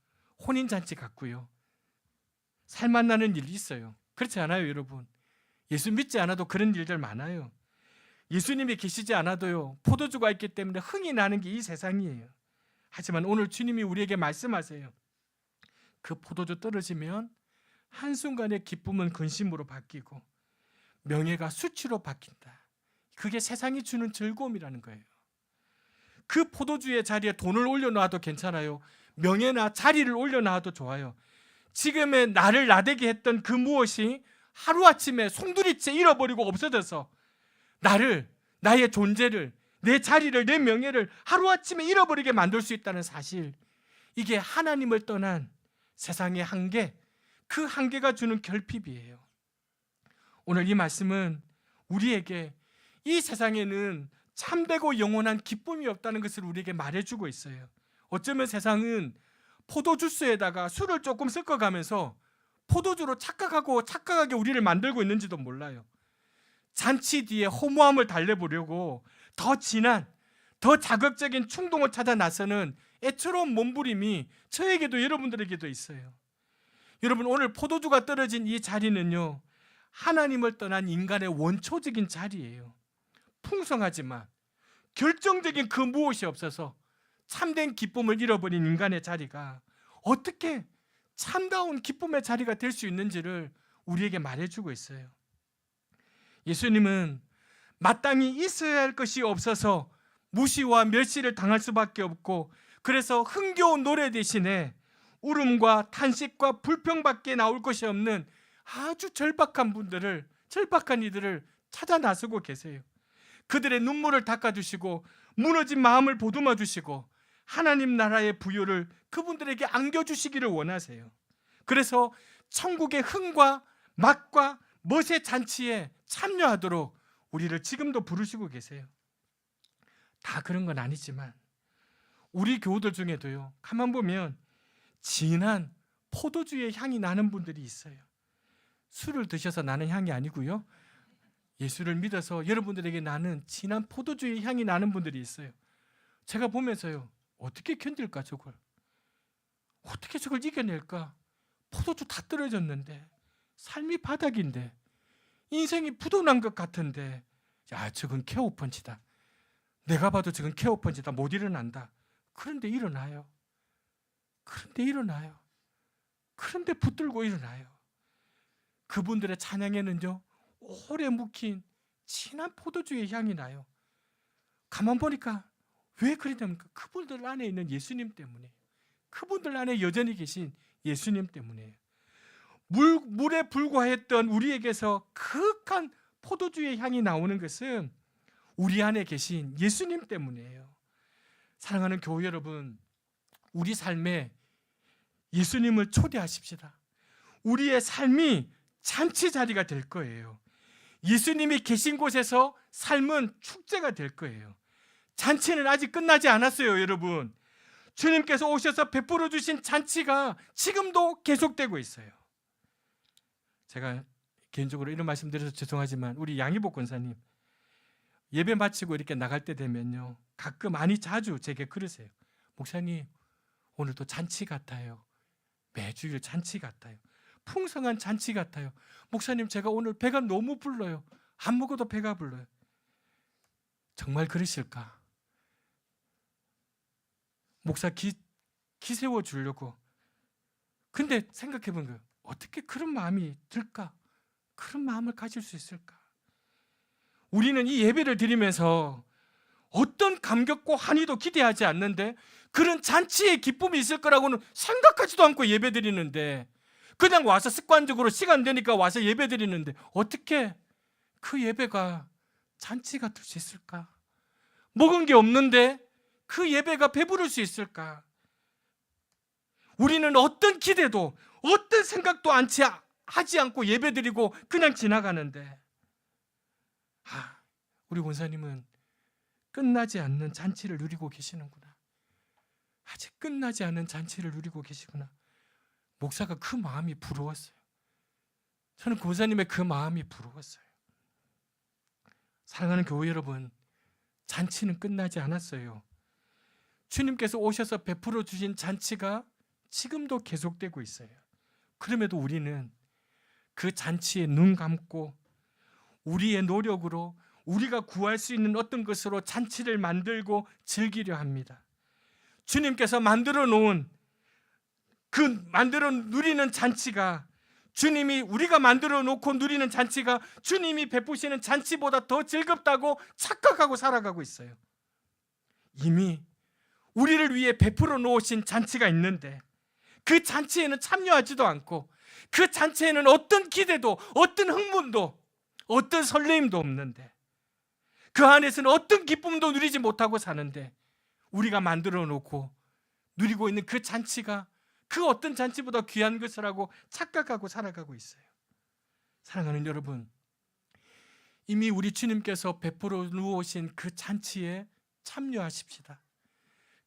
[SPEAKER 1] 혼인잔치 같고요, 살만 나는 일이 있어요. 그렇지 않아요, 여러분? 예수 믿지 않아도 그런 일들 많아요. 예수님이 계시지 않아도요, 포도주가 있기 때문에 흥이 나는 게 이 세상이에요. 하지만 오늘 주님이 우리에게 말씀하세요. 그 포도주 떨어지면 한순간에 기쁨은 근심으로 바뀌고 명예가 수치로 바뀐다. 그게 세상이 주는 즐거움이라는 거예요. 그 포도주의 자리에 돈을 올려놔도 괜찮아요. 명예나 자리를 올려놔도 좋아요. 지금의 나를 나대게 했던 그 무엇이 하루아침에 송두리째 잃어버리고 없어져서 나의 존재를, 내 자리를, 내 명예를 하루아침에 잃어버리게 만들 수 있다는 사실, 이게 하나님을 떠난 세상의 한계, 그 한계가 주는 결핍이에요. 오늘 이 말씀은 우리에게 이 세상에는 참되고 영원한 기쁨이 없다는 것을 우리에게 말해주고 있어요. 어쩌면 세상은 포도주스에다가 술을 조금 섞어가면서 포도주로 착각하게 우리를 만들고 있는지도 몰라요. 잔치 뒤에 허무함을 달래보려고 더 진한, 더 자극적인 충동을 찾아 나서는 애처로운 몸부림이 저에게도 여러분들에게도 있어요. 여러분, 오늘 포도주가 떨어진 이 자리는요, 하나님을 떠난 인간의 원초적인 자리예요. 풍성하지만 결정적인 그 무엇이 없어서 참된 기쁨을 잃어버린 인간의 자리가 어떻게 참다운 기쁨의 자리가 될 수 있는지를 우리에게 말해주고 있어요. 예수님은 마땅히 있어야 할 것이 없어서 무시와 멸시를 당할 수밖에 없고, 그래서 흥겨운 노래 대신에 울음과 탄식과 불평밖에 나올 것이 없는 아주 절박한 이들을 찾아 나서고 계세요. 그들의 눈물을 닦아주시고 무너진 마음을 보듬어 주시고 하나님 나라의 부요를 그분들에게 안겨주시기를 원하세요. 그래서 천국의 흥과 맛과 멋의 잔치에 참여하도록 우리를 지금도 부르시고 계세요. 다 그런 건 아니지만 우리 교우들 중에도요, 가만 보면 진한 포도주의 향이 나는 분들이 있어요. 술을 드셔서 나는 향이 아니고요, 예수를 믿어서 여러분들에게 나는 진한 포도주의 향이 나는 분들이 있어요. 제가 보면서요, 어떻게 견딜까, 저걸 이겨낼까? 포도주 다 떨어졌는데, 삶이 바닥인데, 인생이 부도난 것 같은데, 야, 저건 케어펀치다. 내가 봐도 저건 케어펀치다. 못 일어난다. 그런데 일어나요. 그런데 붙들고 일어나요. 그분들의 찬양에는요, 오래 묵힌 진한 포도주의 향이 나요. 가만 보니까 왜 그러냐면 그분들 안에 있는 예수님 때문에, 그분들 안에 여전히 계신 예수님 때문에. 물에 불과했던 우리에게서 그윽한 포도주의 향이 나오는 것은 우리 안에 계신 예수님 때문이에요. 사랑하는 교우 여러분, 우리 삶에 예수님을 초대하십시다. 우리의 삶이 잔치 자리가 될 거예요. 예수님이 계신 곳에서 삶은 축제가 될 거예요. 잔치는 아직 끝나지 않았어요, 여러분. 주님께서 오셔서 베풀어 주신 잔치가 지금도 계속되고 있어요. 제가 개인적으로 이런 말씀 드려서 죄송하지만 우리 양희복 권사님 예배 마치고 이렇게 나갈 때 되면요, 가끔 아니 자주 제게 그러세요. 목사님, 오늘도 잔치 같아요. 매주일 잔치 같아요. 풍성한 잔치 같아요. 목사님, 제가 오늘 배가 너무 불러요. 안 먹어도 배가 불러요. 정말 그러실까? 목사 기 세워 주려고. 근데 생각해 본 거예요. 어떻게 그런 마음이 들까? 그런 마음을 가질 수 있을까? 우리는 이 예배를 드리면서 어떤 감격과 환희도 기대하지 않는데 그런 잔치의 기쁨이 있을 거라고는 생각하지도 않고 예배 드리는데, 그냥 와서 습관적으로 시간 되니까 와서 예배 드리는데 어떻게 그 예배가 잔치 같을 수 있을까? 먹은 게 없는데 그 예배가 배부를 수 있을까? 우리는 어떤 기대도 어떤 생각도 하지 않고 예배 드리고 그냥 지나가는데, 우리 권사님은 끝나지 않는 잔치를 누리고 계시는구나. 아직 끝나지 않은 잔치를 누리고 계시구나. 목사가 그 마음이 부러웠어요. 저는 권사님의 그 마음이 부러웠어요. 사랑하는 교회 여러분, 잔치는 끝나지 않았어요. 주님께서 오셔서 베풀어 주신 잔치가 지금도 계속되고 있어요. 그럼에도 우리는 그 잔치에 눈 감고 우리의 노력으로 우리가 구할 수 있는 어떤 것으로 잔치를 만들고 즐기려 합니다. 주님께서 만들어 놓은 만들어 누리는 잔치가, 주님이 우리가 만들어 놓고 누리는 잔치가 주님이 베푸시는 잔치보다 더 즐겁다고 착각하고 살아가고 있어요. 이미 우리를 위해 베풀어 놓으신 잔치가 있는데 그 잔치에는 참여하지도 않고 그 잔치에는 어떤 기대도 어떤 흥분도 어떤 설레임도 없는데 그 안에서는 어떤 기쁨도 누리지 못하고 사는데, 우리가 만들어 놓고 누리고 있는 그 잔치가 그 어떤 잔치보다 귀한 것이라고 착각하고 살아가고 있어요. 사랑하는 여러분, 이미 우리 주님께서 베풀어 놓으신 그 잔치에 참여하십시다.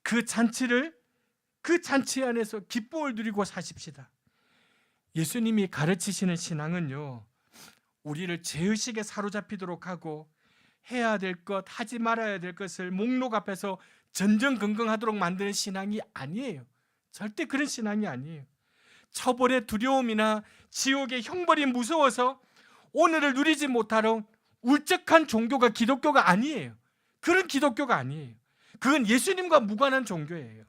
[SPEAKER 1] 그 잔치 안에서 기쁨을 누리고 사십시다. 예수님이 가르치시는 신앙은요, 우리를 죄의식에 사로잡히도록 하고 해야 될 것, 하지 말아야 될 것을 목록 앞에서 전전긍긍하도록 만드는 신앙이 아니에요. 절대 그런 신앙이 아니에요. 처벌의 두려움이나 지옥의 형벌이 무서워서 오늘을 누리지 못하러 울적한 종교가 기독교가 아니에요. 그런 기독교가 아니에요. 그건 예수님과 무관한 종교예요.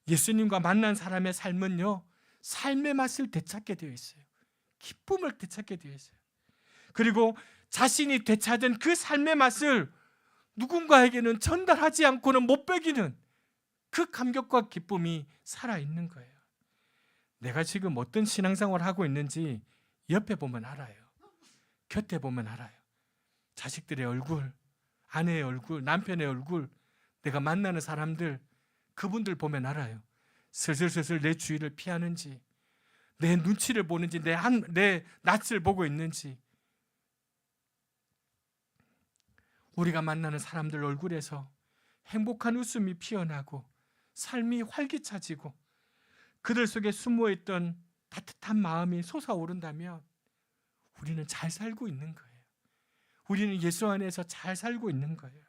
[SPEAKER 1] 예수님과 만난 사람의 삶은요, 삶의 맛을 되찾게 되어 있어요. 기쁨을 되찾게 되어 있어요. 그리고 자신이 되찾은 그 삶의 맛을 누군가에게는 전달하지 않고는 못 배기는 그 감격과 기쁨이 살아있는 거예요. 내가 지금 어떤 신앙생활을 하고 있는지 옆에 보면 알아요. 곁에 보면 알아요. 자식들의 얼굴, 아내의 얼굴, 남편의 얼굴, 내가 만나는 사람들, 그분들 보면 알아요. 슬슬슬슬 내 주위를 피하는지, 내 눈치를 보는지, 내 낯을 보고 있는지. 우리가 만나는 사람들 얼굴에서 행복한 웃음이 피어나고 삶이 활기차지고 그들 속에 숨어있던 따뜻한 마음이 솟아오른다면 우리는 잘 살고 있는 거예요. 우리는 예수 안에서 잘 살고 있는 거예요.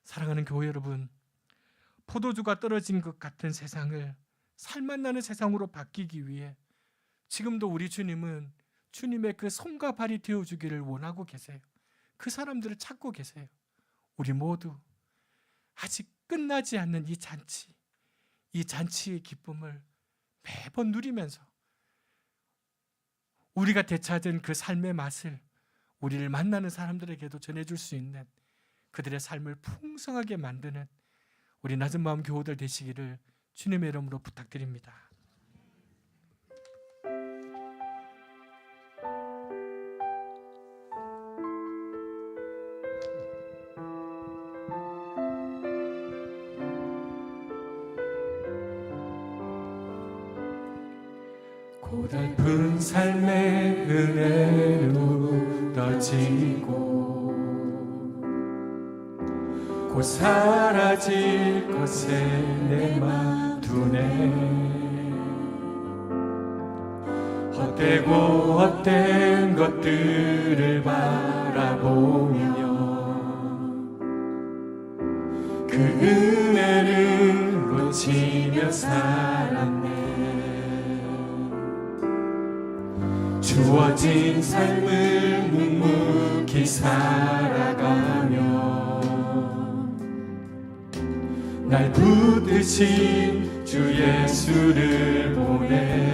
[SPEAKER 1] 사랑하는 교회 여러분, 포도주가 떨어진 것 같은 세상을 살맛 나는 세상으로 바뀌기 위해 지금도 우리 주님은 주님의 그 손과 발이 되어주기를 원하고 계세요. 그 사람들을 찾고 계세요. 우리 모두 아직 끝나지 않는 이 잔치의 기쁨을 매번 누리면서 우리가 되찾은 그 삶의 맛을 우리를 만나는 사람들에게도 전해줄 수 있는, 그들의 삶을 풍성하게 만드는 우리 낮은 마음 교우들 되시기를 주님의 이름으로 부탁드립니다. 고달픈 삶의 은혜로 묻어지고 곧 사라질 것에 내 맘 두네. 헛되고 헛된 것들을 바라보며 그 은혜를 놓치며 살았네. 주어진 삶을 묵묵히 살아가며 날 붙드신 주 예수를 보내.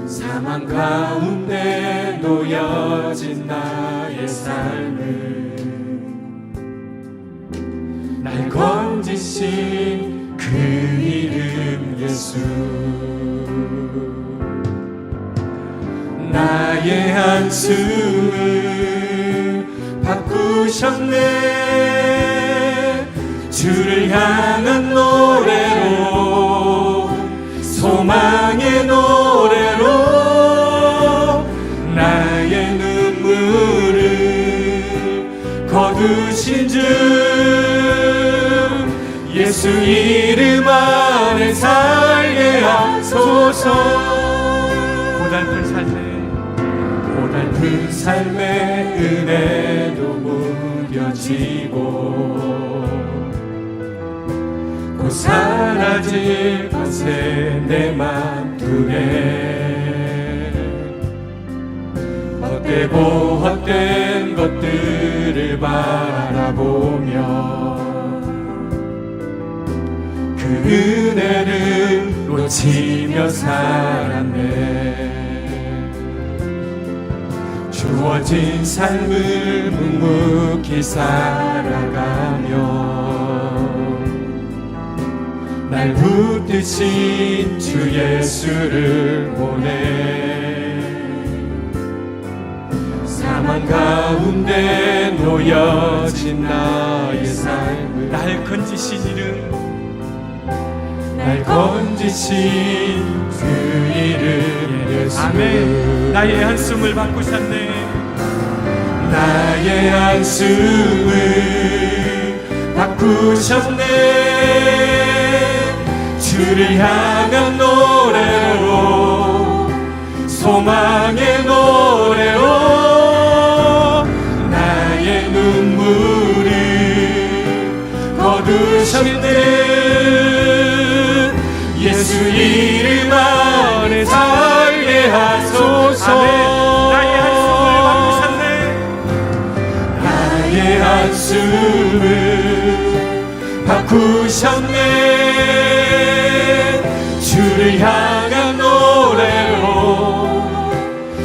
[SPEAKER 1] 사망 가운데 놓여진 나의 삶을 날 건지신 그 이름 예수. 나의 한숨을 바꾸셨네. 주를 향한 노래로, 소망의 노래로 나의 눈물을 거두신 주 예수 이름 안에 살게 하소서. 고달픈 삶의 은혜도 무뎌지고 곧 사라질 것에 내 맘 두네. 헛되고 헛된 것들을 바라보며 그 은혜를 놓치며 살았네. 주어진 삶을 묵묵히 살아가며 날 붙드신 주 예수를 보내. 사망 가운데 놓여진 나의 삶을 날 건지신 이름, 날 건지신 그 이름 예수.
[SPEAKER 2] 아멘. 나의 한숨을 바꾸셨네.
[SPEAKER 1] 나의 한숨을 바꾸셨네. 주를 향한 노래로, 소망의 노래로 나의 눈물을 거두셨네. 예수 이름 안에 살게 하소서.
[SPEAKER 2] 나의 한숨을 바꾸셨네.
[SPEAKER 1] 나의 한숨을 바꾸셨네. 주를 향한 노래로,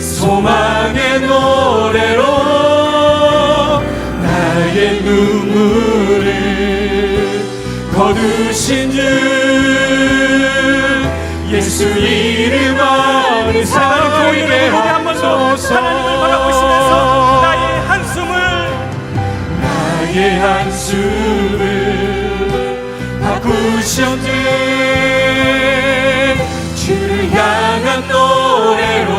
[SPEAKER 1] 소망의 노래로 나의 눈물을 거두신 주 예수 이름 안에 살게 하소서.
[SPEAKER 2] 하나님을 바라보시면서 나의 한숨을
[SPEAKER 1] 바꾸셨네. 주를 향한 노래로,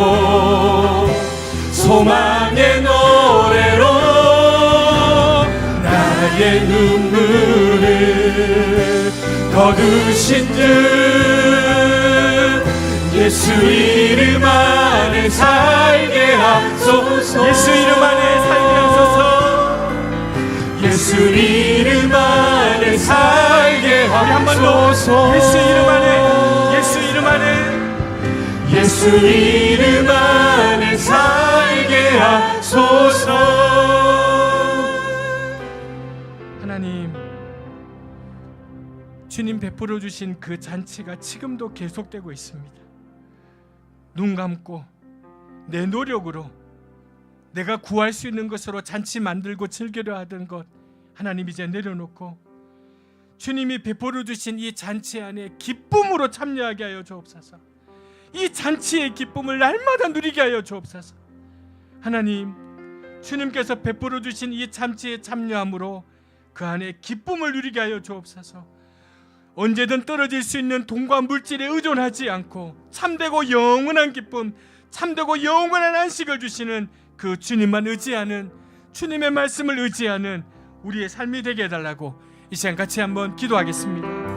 [SPEAKER 1] 소망의 노래로 나의 눈물을 거두신 주 예수 이름 안에 살게 하소서.
[SPEAKER 2] 예수 이름 안에 살게 하소서.
[SPEAKER 1] 예수 이름 안에 살게 하소서.
[SPEAKER 2] 예수 이름 안에, 예수 이름 안에,
[SPEAKER 1] 예수 이름 안에 살게 하소서.
[SPEAKER 2] 하나님, 주님 베풀어 주신 그 잔치가 지금도 계속되고 있습니다. 눈 감고 내 노력으로 내가 구할 수 있는 것으로 잔치 만들고 즐기려 하던 것 하나님 이제 내려놓고 주님이 베풀어 주신 이 잔치 안에 기쁨으로 참여하게 하여 주옵소서. 이 잔치의 기쁨을 날마다 누리게 하여 주옵소서. 하나님, 주님께서 베풀어 주신 이 잔치에 참여함으로 그 안에 기쁨을 누리게 하여 주옵소서. 언제든 떨어질 수 있는 돈과 물질에 의존하지 않고 참되고 영원한 기쁨, 참되고 영원한 안식을 주시는 그 주님만 의지하는 주님의 말씀을 의지하는 우리의 삶이 되게 해달라고 이 시간 같이 한번 기도하겠습니다.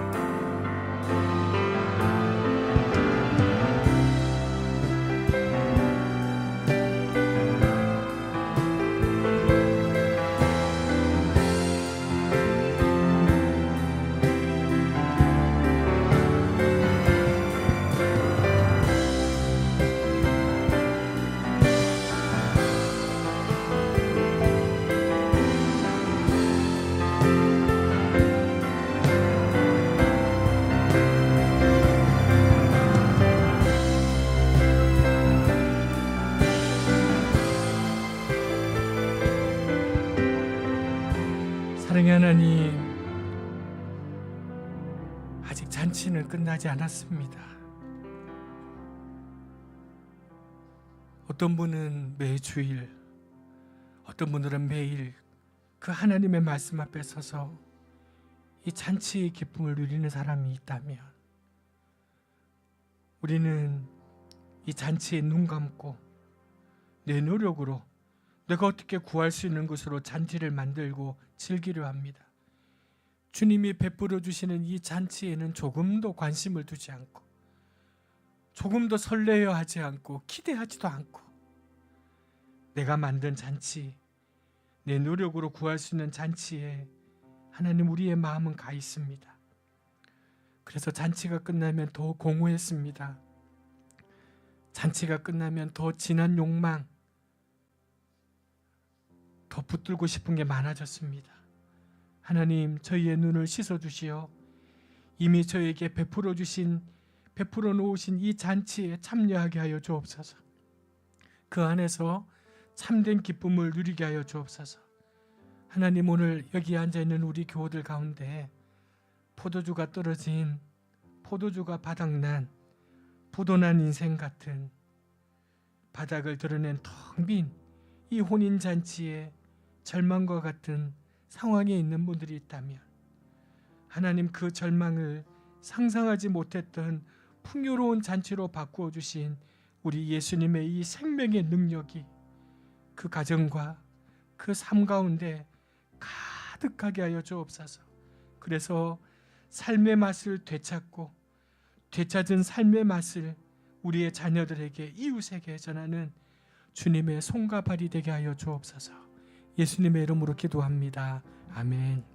[SPEAKER 2] 사랑의 하나님, 아직 잔치는 끝나지 않았습니다. 어떤 분은 매주일, 어떤 분들은 매일 그 하나님의 말씀 앞에 서서 이 잔치의 기쁨을 누리는 사람이 있다면, 우리는 이 잔치에 눈 감고 내 노력으로 내가 어떻게 구할 수 있는 것으로 잔치를 만들고 즐기려 합니다. 주님이 베풀어 주시는 이 잔치에는 조금도 관심을 두지 않고, 조금도 설레어 하지 않고, 기대하지도 않고, 내가 만든 잔치, 내 노력으로 구할 수 있는 잔치에 하나님 우리의 마음은 가 있습니다. 그래서 잔치가 끝나면 더 공허했습니다. 잔치가 끝나면 더 진한 욕망, 더 붙들고 싶은 게 많아졌습니다. 하나님, 저희의 눈을 씻어주시어 이미 저에게 베풀어 놓으신 이 잔치에 참여하게 하여 주옵소서. 그 안에서 참된 기쁨을 누리게 하여 주옵소서. 하나님, 오늘 여기 앉아있는 우리 교우들 가운데 포도주가 떨어진, 포도주가 바닥난, 부도난 인생 같은, 바닥을 드러낸 텅 빈 이 혼인잔치에 절망과 같은 상황에 있는 분들이 있다면, 하나님, 그 절망을 상상하지 못했던 풍요로운 잔치로 바꾸어 주신 우리 예수님의 이 생명의 능력이 그 가정과 그 삶 가운데 가득하게 하여 주옵소서. 그래서 삶의 맛을 되찾은 삶의 맛을 우리의 자녀들에게, 이웃에게 전하는 주님의 손과 발이 되게 하여 주옵소서. 예수님의 이름으로 기도합니다. 아멘.